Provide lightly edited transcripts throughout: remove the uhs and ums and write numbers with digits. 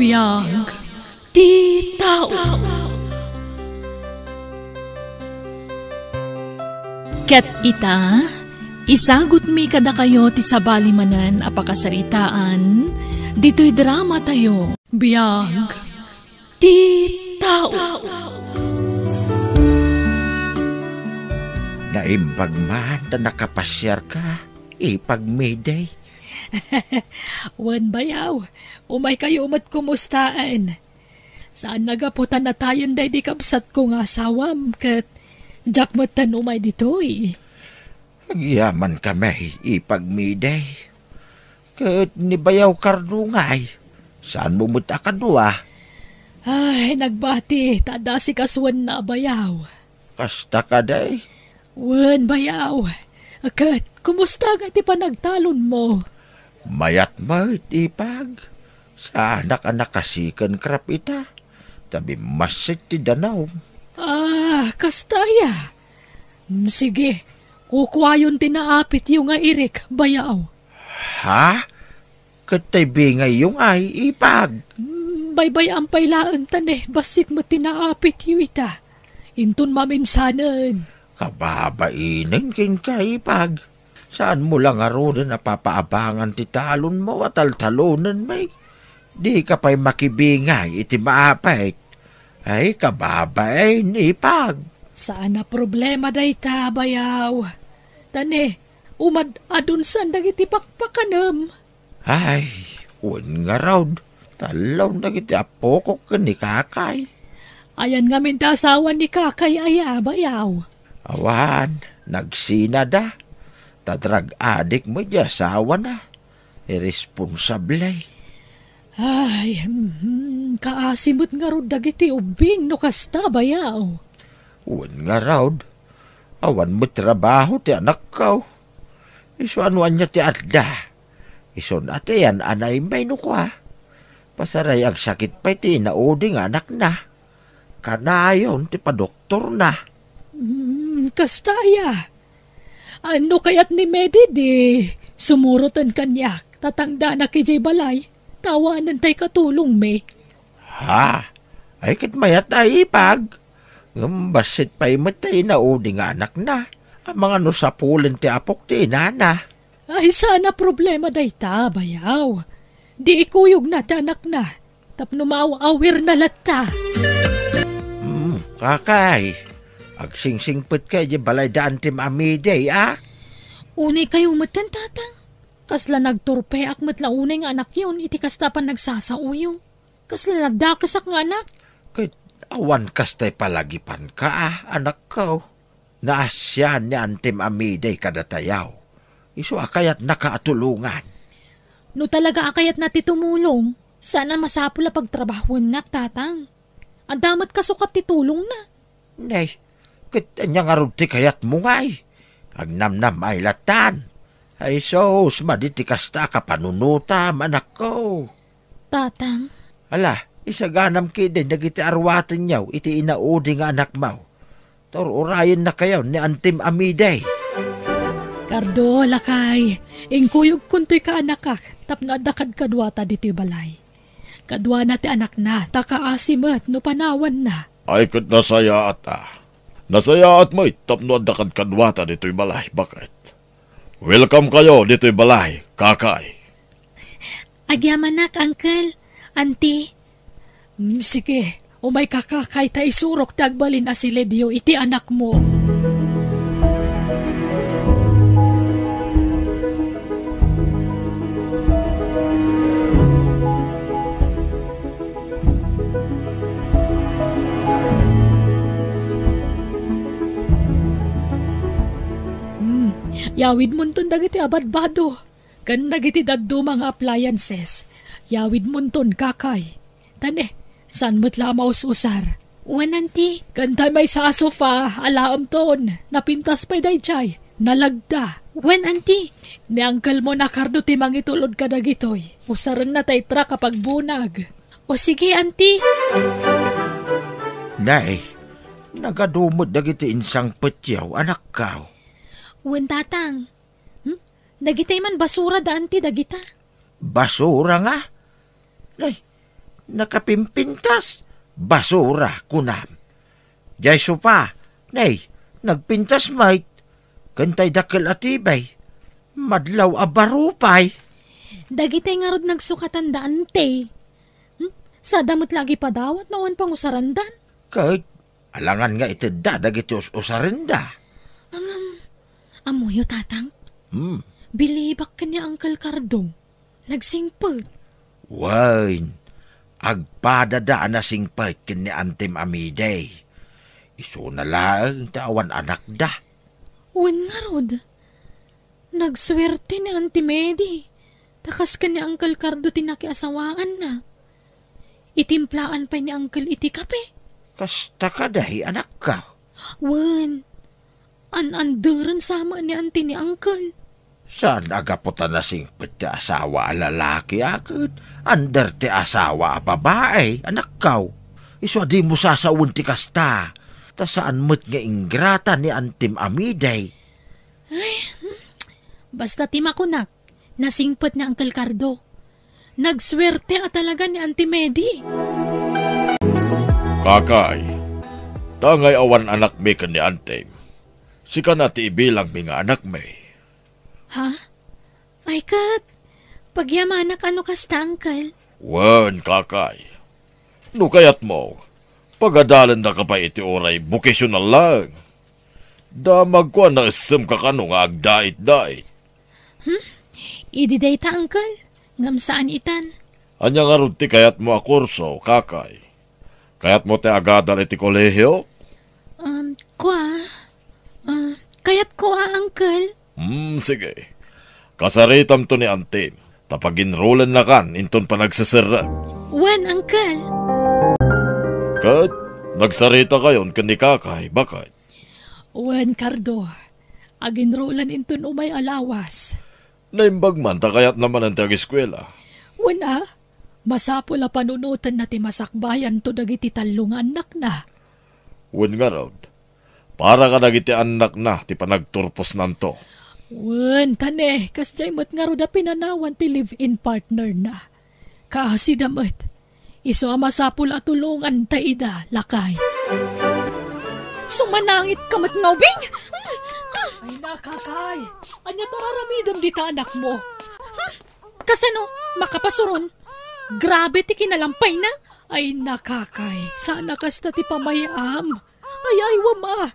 Biyag ti tao. Ket ita, isagot mi kada kayo ti sabali manan apakasaritaan, dito'y drama tayo. Biyag ti tao. Naimbag man na nakapasyar ka, ipagmiday. Wan bayaw, umay kayo umat kumustaan. Saan nagaputan na tayon day di kapsat ko nga asawam, kat jakmatan umay ditoy. Agyaman kami, ipagmiday. Kat nibayaw kardungay, saan mo muta kadua? Ay, nagbati, tada si kaswan na bayaw. Kasta ka day? Wan bayaw, kat kumusta nga ti panagtalon mo? Mayat mo, ipag. Sa anak-anak kasikan krap ita. Tabi masit ti danaw. Kastaya. Sige, kukwayon tinaapit yung nga irik, bayaw. Ha? Katay bingay yung ay, ipag. Baybay ang pailaan tane, basit mo tinaapit yung ita. Intun maminsanan. Kababainin kin ka, ipag. Saan mo lang arunan na papaabangan ti talon mo at taltalunan may? Di ka pa'y makibingay iti maapay. Ay, kababay ni ipag. Saan na problema day ta, bayaw? Tane, umad adun san dagiti pakpakanam. Ay, un nga raw. Talaw dagiti apokok ka ni kakay. Ayan nga mintasawan ni kakay aya, bayaw. Awan, nagsinada. Tadrag adik mo di asawa na. Irresponsablay. Ay, kaasimot nga ro dagiti ubing no kasta bayaw. Uwan nga raw. Awan mo trabaho ti anak ko. Iso anuan niya ti adda. Iso nati yan anay may nukwa. Pasaray ang sakit pa ti nauding anak na. Kanayon ti padoktor na. Kastaya. Ano kayat ni Medi di sumurutan kanyak, tatangda na kay balay, tawanan tay katulong me. Ha? Ay kat mayat ay ipag. Basit pa'y matay na uding anak na. Ang mga nusapulan ti apok ti inana. Ay sana problema day ta, bayaw. Di ikuyog na ti anak na, tapno maawir na latta. Kakay. Agsingsingpet kay di balay daan ti mamiday, ah? Unay kayo matan, tatang. Kasla nagturpe akmat la unay nga anak yun, iti kastapan nagsasauyo. Kasla nagdakasak nga anak. Kay awan kastay palagipan ka, anak ko. Naasyan ni antim amiday kadatayaw. Iso akayat nakaatulungan. No talaga akayat nati tumulong, sana masapula pagtrabahon nak, tatang. Ang damat kasukat titulong na. Nay, kitanya nga rin ti kayat mo ngay. Agnamnam ay latan. Ay sos, maditi kasta ka panunuta, anak ko. Tatang? Ala, isaganam kidin, nagiti arwatan niyaw, iti inaudi nga anak mo. Torurayan na kayo ni Antim Amiday. Kardo, lakay. Ingkuyog kunto'y ka anakak, tapno adakad kadwata dito'y balay. Kadwa na ti anak na, takaasimat no panawan na. Ay kat nasaya at Nasaya at mo'y tapno adakad kadwata dito'y balay. Bakit? Welcome kayo dito'y balay, kakay. Agyamanak, uncle, auntie. Sige, umay kakakay ta isurok tagbalin asiledyo iti anak mo. Yawid munton dagiti abadbado. Kan dagiti daddo mga appliances. Yawid munton kakay. Tane, san mo't lamaw usar? Uwan, auntie. Kan may sa sofa, alaam ton. Napintas pa'y dayjay. Nalagda. Uwan, auntie. Ni angkal mo na kardo ti mangitulod ka dagitoy. Usaran na tay tra kapag bunag. O sige, auntie. Nay, nagadumod dagiti insang petyaw, anak ka. Uwan, tatang. Dagitay man basura da, auntie, dagita. Basura nga? Nay, Nakapimpintas, basura kunam. Jay sopa, nay, nagpintas mait, kantay dakil atibay, madlaw abarupay. Dagitay nga rod nagsukatan daan, te. Sa damot lagi padawat nawan pang usarandan. Kahit alangan nga ito dagiti usarinda. Amuyo, tatang. Bilibak ka niya Uncle Cardong. Nagsingpag. Wain, agpadadaan na singpait kini Antim Amiday. Iso na lang tawan anak da. Wen nga rod. Nagswerte ni Auntie Medi. Takas ka ni Uncle Cardo tinakiasawaan na. Itimplaan pa ni Uncle iti kape. Kasta ka dahi anak ka. Wen, anduran sama ni Auntie ni Uncle. Saan agaputan na singpit ti asawa a lalaki akad? Andar ti asawa a babae, anak kaw. Iso di mo sasawun ti kasta. Ta saan mo't nga ingrata ni Antim Amiday. Basta timakunak, nasingpot ni Uncle Cardo. Nagswerte talaga ni Auntie Medi. Kakay, tangay awan anak mi kan ni Antim. Sika na ti ibilang mi nga anak mi. Ha? Ay kat, pagyamanak ano kasta, Uncle? Wan, kakay. No kayat mo, pagadalan na ka pa iti oray, vocational lang. Damag ko na isam ka kano nga agdait-dait. Ididay ta, Uncle. Ngam saan itan? Anya nga ron ti kayat mo a kurso, kakay. Kayat mo ti agadal iti kolehiyo? Kayat ko, Uncle. Sige. Kasaritam to ni Antim. Tapag-enrollan na kan, inton pa nagsasarap. Wan, Uncle. Kat, nagsarita kayon kan ni kakay, bakit? Wan, Cardo. Aginrolan inton umay alawas. Naimbag man, takayat naman ang tag-eskwela. Wan masapula panunutan na ti masakbayan to dagiti talungan anak na. Wan nga raw. Para ka nagiti anak na, ti panagturpos nanto. Wan, tane, kasjay mo't nga roda pinanawan ti live-in partner na. Kasi damat, iso masapul at tulungan ta ida, lakay. Sumanangit kamat ngawbing! Ay nakakay, anya tararamidam di ta anak mo. Kasano, makapasuron? Grabe ti kinalampay na. Ay nakakay, sana kasta ti pamayam. Ay wama.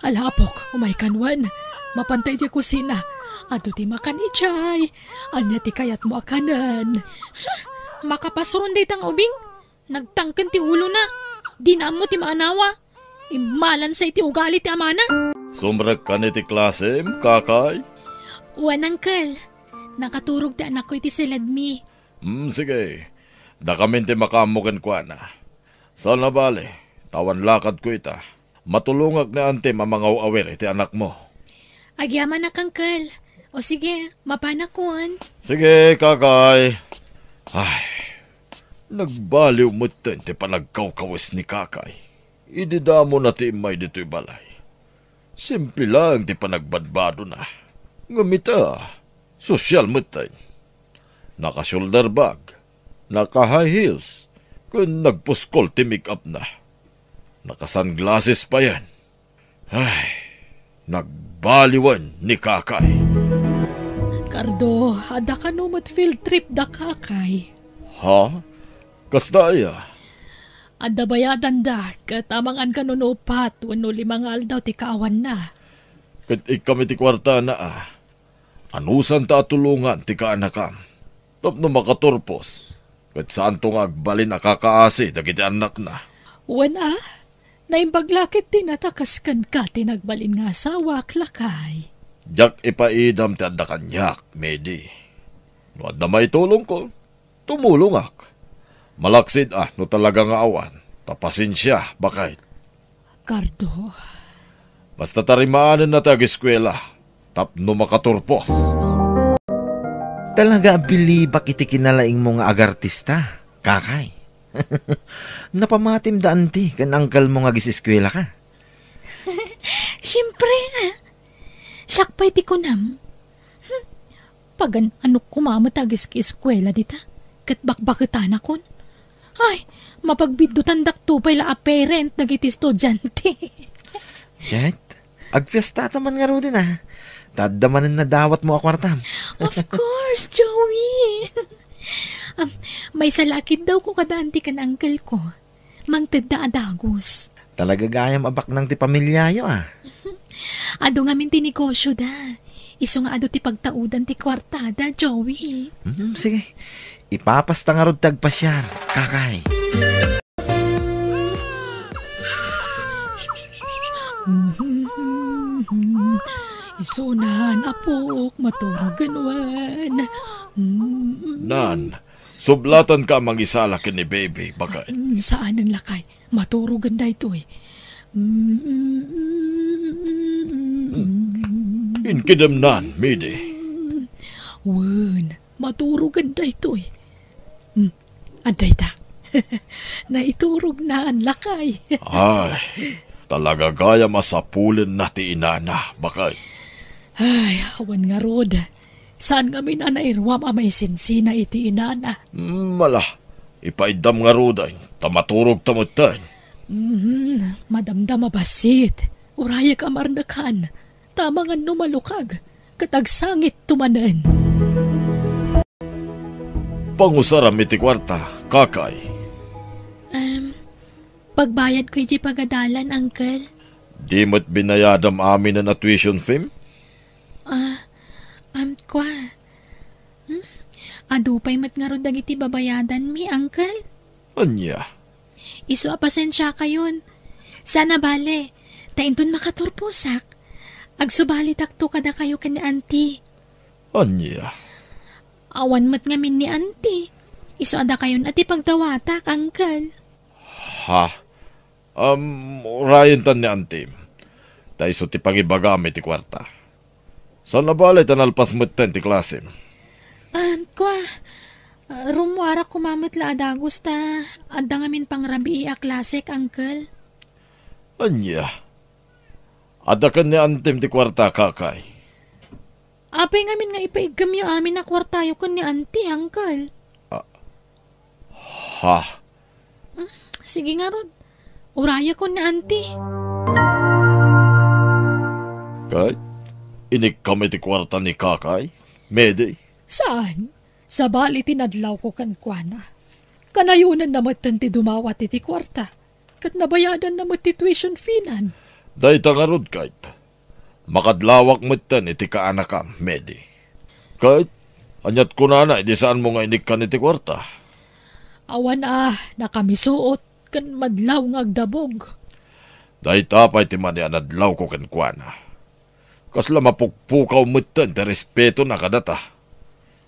Alhapok, umay kanwan. Mapantay di kusina. Ato ti makan ichay. Anya ti kayat mo akanan. Makapasuron di tang ubing. Nagtangken ti ulo na. Dinam mo ti maanawa. Imalan sa iti ugali ti amana. Sumrag ka ni ti klase, kakay? Wan, Uncle. Nakaturog ti anak ko iti siladmi. Sige. Dakamin ti makamukan ko na. Sana bale, tawan lakad ko ita. Matulungag na Antim ang mga awer iti anak mo. Agyaman na, Uncle. O sige, mapanakon. Sige, kakay. Ay, nagbaliw mo ti panagkawkawis ni kakay. Ididamo na ti imay dito'y balay. Simple lang ti panagbadbado na. Ngamita, sosyal mo ti. Naka-shoulder bag, naka-high heels, kung nagpuskol ti make-up na. Naka-sunglasses pa yan. Ay, nagbaliwan ni kakay. Cardo, ada ka numot field trip da kakay. Ha? Kasta iya? Ada bayadan da, katamangan ka nunupat, wano 5 aldaw ti kaawan na. Kat ikami ti kwarta na anusan ta tulungan ti kaanakam. Tapno makaturpos. Kat saan to nga agbalin nakakaasi dagiti anak na. Wana, naimbaglakit tinatakas kan ka tinagbalin nga asawa klakay. Jak ipaidam ti adda kanyak, Medi. No adda may tulong ko, tumulong ak. Malaksid no talaga nga awan. Tapasin siya, bakit? Cardo. Basta tarimaanan na tag-eskwela, tapno makaturpos. Talaga bilibak iti kinalaing mo nga agartista, kakay. Napamatim daan ti, kan angkal mo nga giseskwela ka. Siyempre sakpay ti kunam. Pagan ano kumamo tagis ki eskwela dita, kat bakbakitan akon. Ay, mapagbidutan daktupay la a parent dagiti estudyante. Jet, agfiesta taman nga ro din Tadamanin na dawat mo akwartam. Of course, Joey. May salakid daw ko kada anti kan uncle ko. Mang tedda adagos. Talaga gayam abak ng ti pamilyayo Ado nga min ti negosyo da. Iso nga ado ti pagtaudan ti kwartada, Joey. Sige, ipapasta nga rod tagpasyar, kakay. Isunahan apok, maturugan Nan, sublatan ka mangisala ni baby, bakit? Saan ang lakay? Maturugan da ito Inkidam nan, Midi. Wen, maturugan da ito Aday ta. Naiturog na ang lakay. Ay, talaga gaya masapulin na ti inana, bakit? Ay, awan nga rod. Saan kami na nairwam amay sinsina iti inana? Mala, ipaidam nga roday, tamaturog tamutan. Madamdam mabasit. Uraya ka marnakan. Tama nga numalukag. Katagsangit tumanan. Pangusaram iti kwarta, kakay. Pagbayad ko iti pagadalan, uncle. Di mo't binayadam amin na tuition fee? Kwa. Adupay mat nga rodag iti babayadan mi, uncle. Anya? Iso apasensya kayon. Sana bale, tainton makaturpusak. Agsubali takto kada kayo ka ni auntie. Anya? Awan mat ngamin ni auntie. Iso ada kayon ati pagdawatak, uncle. Ha? Rayon tan ni auntie. Taiso ti pangibagamit ti kwarta. Sana bale tanalpas mo't ten ti klase? Kwa. Rumwara kumamit la adagos ta. Adda ngamin pang rabii a klasek, uncle. Anya? Ada ka ni antim ti kwarta, kakay? Apay ngamin nga ipaigam yung amin na kwartayo ko ni auntie, uncle. Ha? Sige nga, Rod. Uraya ko ni auntie. Kay? Inik kami ti kwarta ni kakay? Mede? Saan? Sa bali tinadlaw ko kan kuana. Kanayunan na matan ti dumawat iti kwarta. Kat nabayadan na ti tuition fee-nan. Day tangarod kahit. Makadlawak matan iti kaanakam, Mede. Kahit, anyat ko na di saan mo nga inik ka ni ti kwarta? Awan nakamisuot kan madlaw ng agdabog. Day tapay ti mani anadlaw ko kan kuana. Kasla mapukpukaw matan ti respeto na kadata.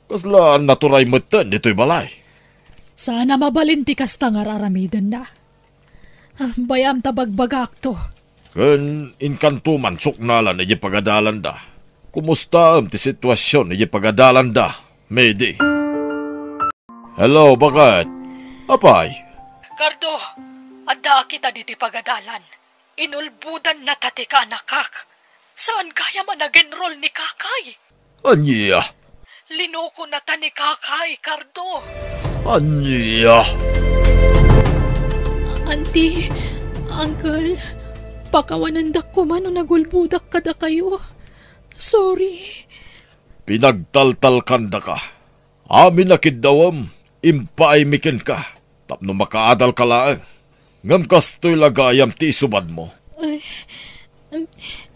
Kasla naturay matan dito'y balay. Sana mabalinti kasta nga raramidan na. Bayam tabagbagak to. Kan inkantuman suknalan na pagadalan da. Kumusta ang ti sitwasyon na pagadalan da, Mede? Hello, bakit? Apay? Cardo, adda kita diti pagadalan. Inulbudan na tati ka nakak. Saan kaya man nag-enroll ni kakay? Anya? Linoko na ta ni kakay, Cardo. Anya? Auntie, uncle, pakawanandak ko man o nagulbudak kada kayo. Sorry. Pinagtaltal kanda ka. Amin nakidawam, impaimikin ka. Tapno makaadal ka lang. Ngam kastoy lagayam ti isubad mo.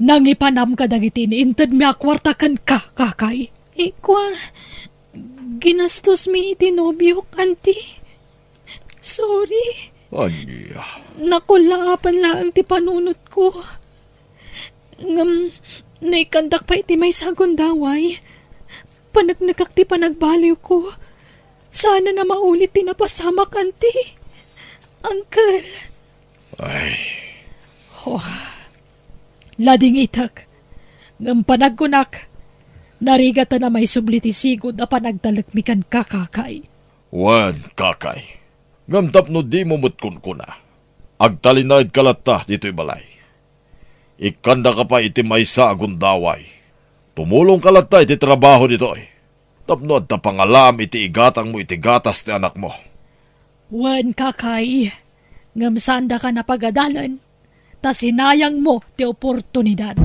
Nangipanam ka dagiti ni intad mi akwartakan ka, kakay. Ikwa, ginastos mi itinobiyok, auntie. Sorry. Anya? Nakulaapan lang ti panunot ko. Ngam, naikandak pa iti may sagundaway. Panagnagak ti panagbaliw ko. Sana na maulit ti napasamak, auntie. Uncle. Ay. Lading itak. Ngam panagkunak. Narigata na may sublitisigod na panagdalagmikan kakakay. Wan, kakay. Ngamtap no di mo mutkun ko na. Agtalinaid kalata dito'y balay. Ikanda ka pa iti maysa agundaway. Tumulong kalata iti trabaho dito'y. Tapno at pangalam iti igatang mo iti gatas ti anak mo. Wan kakay, ngamsanda ka na pagadalan, ta sinayang mo ti oportunidad.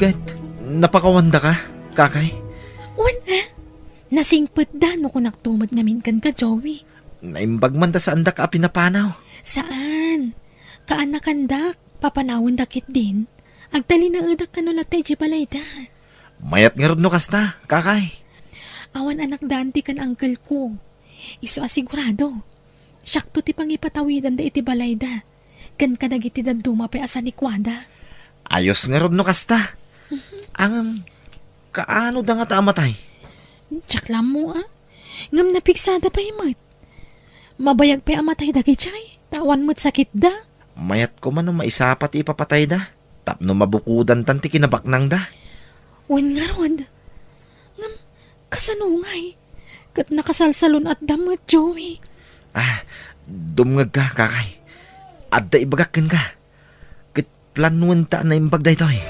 Kat, napakawanda ka, kakay. Wan nasingpet da no kung naktumad ngamin kan ka, Joey. Naimbag man ta sa andak a pinapanaw. Saan? Kaanakandak, papanawon dakit din. Agtali na udak ka no latay di balay da. Mayat nga no kasta, kakay. Awan anak danti kan uncle ko. Iso asigurado. Syakto ti pangipatawidan da iti balay da. Kan kadagiti da dumapay asa ni Kwada. Ayos nga no kasta. Ang kaano da nga taamatay? Tsaklam mo Ngam napiksada pa imat. Mabayag pa amatay dagi chay. Tawan mo't sakit da. Mayat ko man no maisapat ipapatay da. Tapno mabukudan tanti kinabaknang da. Wan nga rod. Ngam kasanungay. Kat nakasalsalon at damat, Joey. Dumngag ka, kakay. Adda ibagakin ka. Kat planuan ta na imbag da ito eh.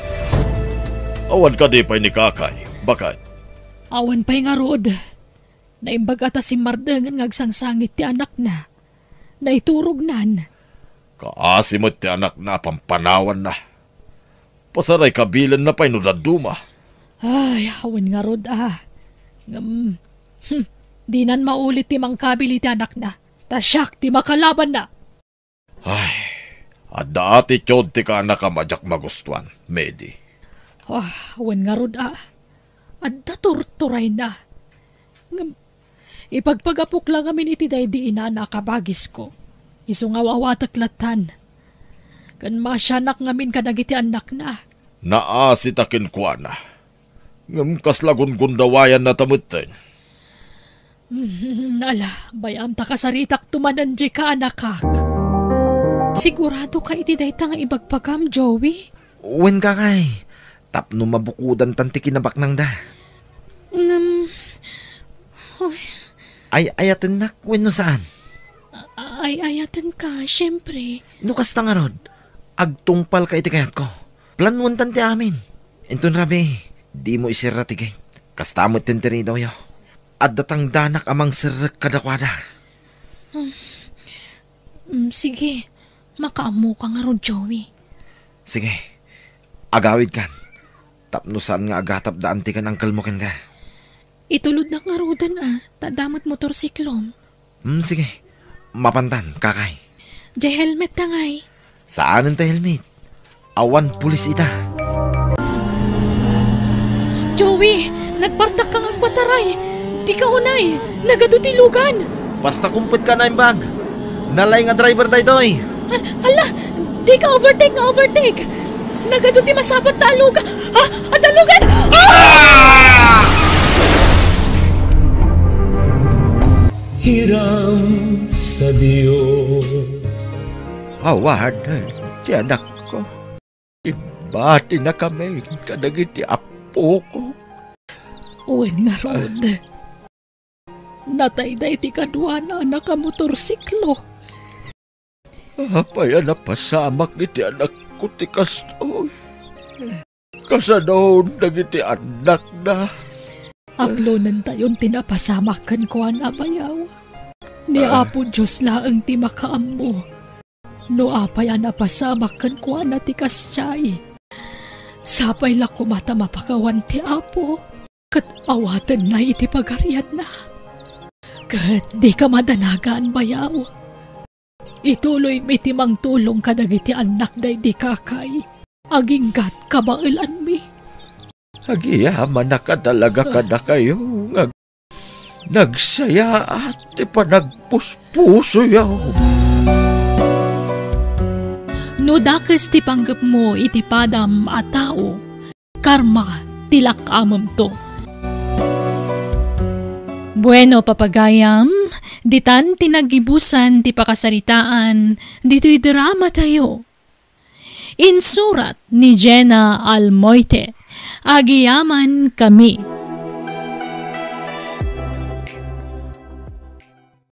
Awan ka di pa ni kakay. Bakit? Awan pa'y nga rod. Naimbag ata si Mardangan ngagsangsangit ti anak na. Naiturog nan. Kaasimot ti anak na pampanawan na. Pasaray kabilan na pa'y nudaduma. Ay, awan nga rod di nan maulit ti mangkabili ti anak na. Tasyak ti makalaban na. Ay, adda ati tiyod ti ka anak ka madyak magustuhan, Medi. Awan nga rod adda turturay na. Ipagpagapok lang amin iti daydi ina nakabagis ko. Iso nga wawataklatan. Kan masyanak ngamin kadagiti anak na. Naasitakin ko na. Ngam kaslagon gundawayan na tamutin. Ala, bayam ta kasaritak tumanan di ka anakak. Sigurado ka iti dayta nga ibagpagam, Joey? Uwin kakay. Tapno mabukudan tanti kinabaknang da. Ay ayatan nak, win no saan? Ay ayatan ka, syempre. No kasta nga rod, agtungpal ka iti kayat ko. Planuan tanti amin. Entun rabi, di mo isira tigay. Kasta mo tintiri daw yo. At datang danak amang sirik kadakwada. Sige, makaamu ka nga rod, Joey. Sige, agawid kan. Tapno saan nga agatap daan ti kan ang kalmukin ka. Itulod na nga rodan tadamot motorsiklom. Sige, mapantan, kakay. Jay helmet na ngay. Saan ang helmet? Awan pulis ita. Joey, nagpartak kang agpataray. Di ka unay, nagadutilugan. Basta kumpit ka na yung bag. Nalay nga driver tayo ito eh. Hala, di ka overtake. Nagaduti masabat na alugan. Adalugan! Hiram sa Diyos. Awad, ti anak ko. Ibati na kami kadagiti apo ko. Uwan nga rod. Natayday ti kadwa na anak ka motorsiklo. Apaya na pasamak iti anak ko ti kastoy. Kasadon dagiti anak na. Aglonan tayon tinapasamakan ko ang abayaw. Ni Apo Diyos laang ti makaam mo. No apay napasamakan ko na ti kasyay. Sapay la kumata mapakawan ti Apo. Kat awatan na iti pagarian na. Kat di ka madanagaan bayaw. Ituloy may timang tulong kadagiti anak day di kakay. Aginggat kabailan mi. Agiyaman na ka talaga ka na kayo. Nagsaya at ipanagpuspuso yaw. No dakas ti panggap mo iti padam a tao, karma tilak amam to. Bueno, papagayam, ditan tinagibusan ti pakasaritaan, dito'y drama tayo. Insurat ni Jenna Almoite, agiyaman kami.